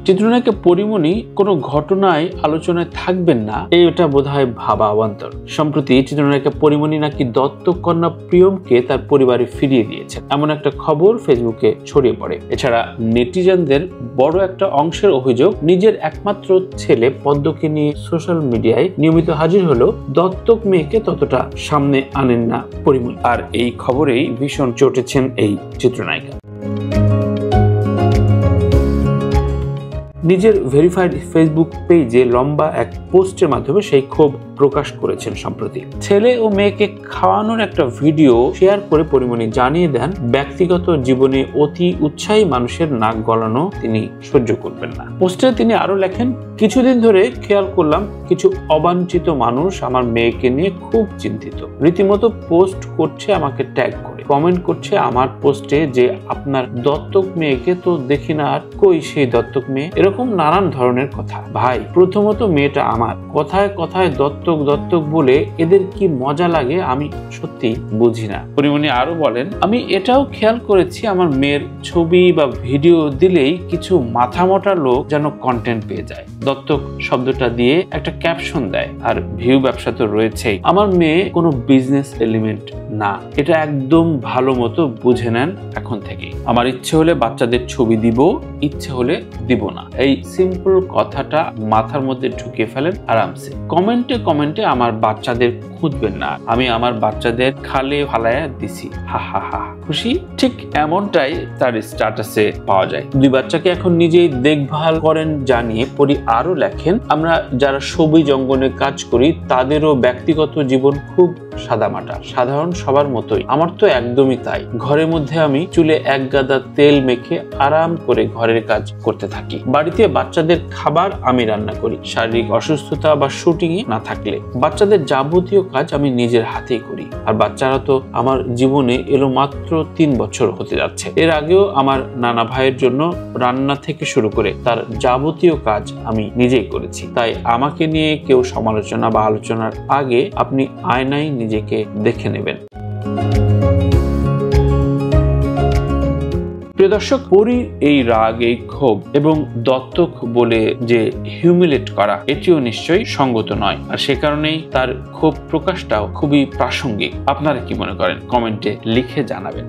চিত্রনায়িকা পরিমণি কোনো ঘটনায় আলোচনায় থাকবেন না, এটা বোধহয় ভাবা অবান্তর। সম্প্রতি চিত্রনায়িকা পরিমণি নাকি দত্তক কন্যা প্রিয়মকে তার পরিবারে ফিরিয়ে দিয়েছেন, এমন একটা খবর ফেসবুকে ছড়িয়ে পড়ে। এছাড়া নেটিজেনদের বড় একটা অংশের অভিযোগ, নিজের একমাত্র ছেলে পদ্মকে নিয়ে সোশ্যাল মিডিয়ায় নিয়মিত হাজির হলেও দত্তক মেয়েকে ততটা সামনে আনেন না পরিমণি। আর এই খবরেই ভীষণ চটেছেন এই চিত্রনায়িকা। নিজের ভেরিফাইড ফেসবুক পেজে লম্বা এক পোস্টের মাধ্যমে সেই ক্ষোভ প্রকাশ করেছেন সম্প্রতি। ছেলে ও মেয়েকে খাওয়ানোর একটা ভিডিও শেয়ার করে পরিমণি জানিয়ে দেন, ব্যক্তিগত জীবনে অতি উৎসাহী মানুষের নাক গলানো তিনি সহ্য করবেন না। পোস্টে তিনি আরো লেখেন, কিছুদিন ধরে খেয়াল করলাম কিছু অবাঞ্ছিত মানুষ আমার মেয়েকে নিয়ে খুব চিন্তিত। রীতিমতো পোস্ট করছে আমাকে ট্যাগ করে, কমেন্ট করছে আমার পোস্টে যে আপনার দত্তক মেয়েকে তো দেখি না, আর কই সেই দত্তক মেয়ে, এরকম নানান ধরনের কথা। ভাই, প্রথমত মেয়েটা আমার, কথায় কথায় দত্তক দত্তক বলে এদের কি মজা লাগে আমি সত্যি বুঝি না। পরিমণি আরো বলেন, আমি এটাও খেয়াল করেছি আমার মেয়ের ছবি বা ভিডিও দিলেই কিছু মাথামোটা লোক যেন কন্টেন্ট পেয়ে যায়, দত্তক শব্দটা দিয়ে একটা ক্যাপশন দেয়, আর ভিউ ব্যবসা তো রয়েছেই। আমার মেয়ে কোনো বিজনেস এলিমেন্ট না, এটা একদম ভালো মতো বুঝে নেন এখন থেকে। আমার ইচ্ছে হলে বাচ্চাদের ছবি দিব, ইচ্ছে হলে দিব না, এই সিম্পল কথাটা মাথার মধ্যে ঢুকিয়ে ফেলেন আরামসে। কমেন্টে কমেন্টে আমার বাচ্চাদের খুঁজবেন না, আমি আমার বাচ্চাদের খালে ফালায়া দিছি, হা হা হা। খুশি? ঠিক এমনটাই তার স্ট্যাটাসে পাওয়া যায়। দুই বাচ্চাকে এখন নিজেই দেখভাল করেন জানিয়ে পরি আরো লেখেন, আমরা যারা সবুজ অঙ্গনে কাজ করি তাদেরও ব্যক্তিগত জীবন খুব সাদামাটা, সাধারণ সবার মতোই। আমার তো একদমই তাই। ঘরের মধ্যে আমি চুলে এক গাদা তেল মেখে আরাম করে ঘরের কাজ করতে থাকি। বাড়িতে বাচ্চাদের খাবার আমি রান্না করি, শারীরিক অসুস্থতা বা শুটিং এ না থাকলে। বাচ্চাদের যাবতীয় কাজ আমি নিজের হাতেই করি। আর বাচ্চারা তো আমার জীবনে এলো মাত্র 3 বছর হতে যাচ্ছে। এর আগেও আমার নানা ভাইয়ের জন্য রান্না থেকে শুরু করে তার যাবতীয় কাজ আমি নিজেই করেছি। তাই আমাকে নিয়ে কেউ সমালোচনা বা আলোচনার আগে আপনি আয়নায় নিজেকে দেখে নেবেন। প্রিয় দর্শক, পরীর এই রাগ, এই ক্ষোভ এবং দত্তক বলে যে হিউমিলেট করা, এটিও নিশ্চয়ই সঙ্গত নয়। আর সে কারণেই তার ক্ষোভ প্রকাশটাও খুবই প্রাসঙ্গিক। আপনারা কি মনে করেন? কমেন্টে লিখে জানাবেন।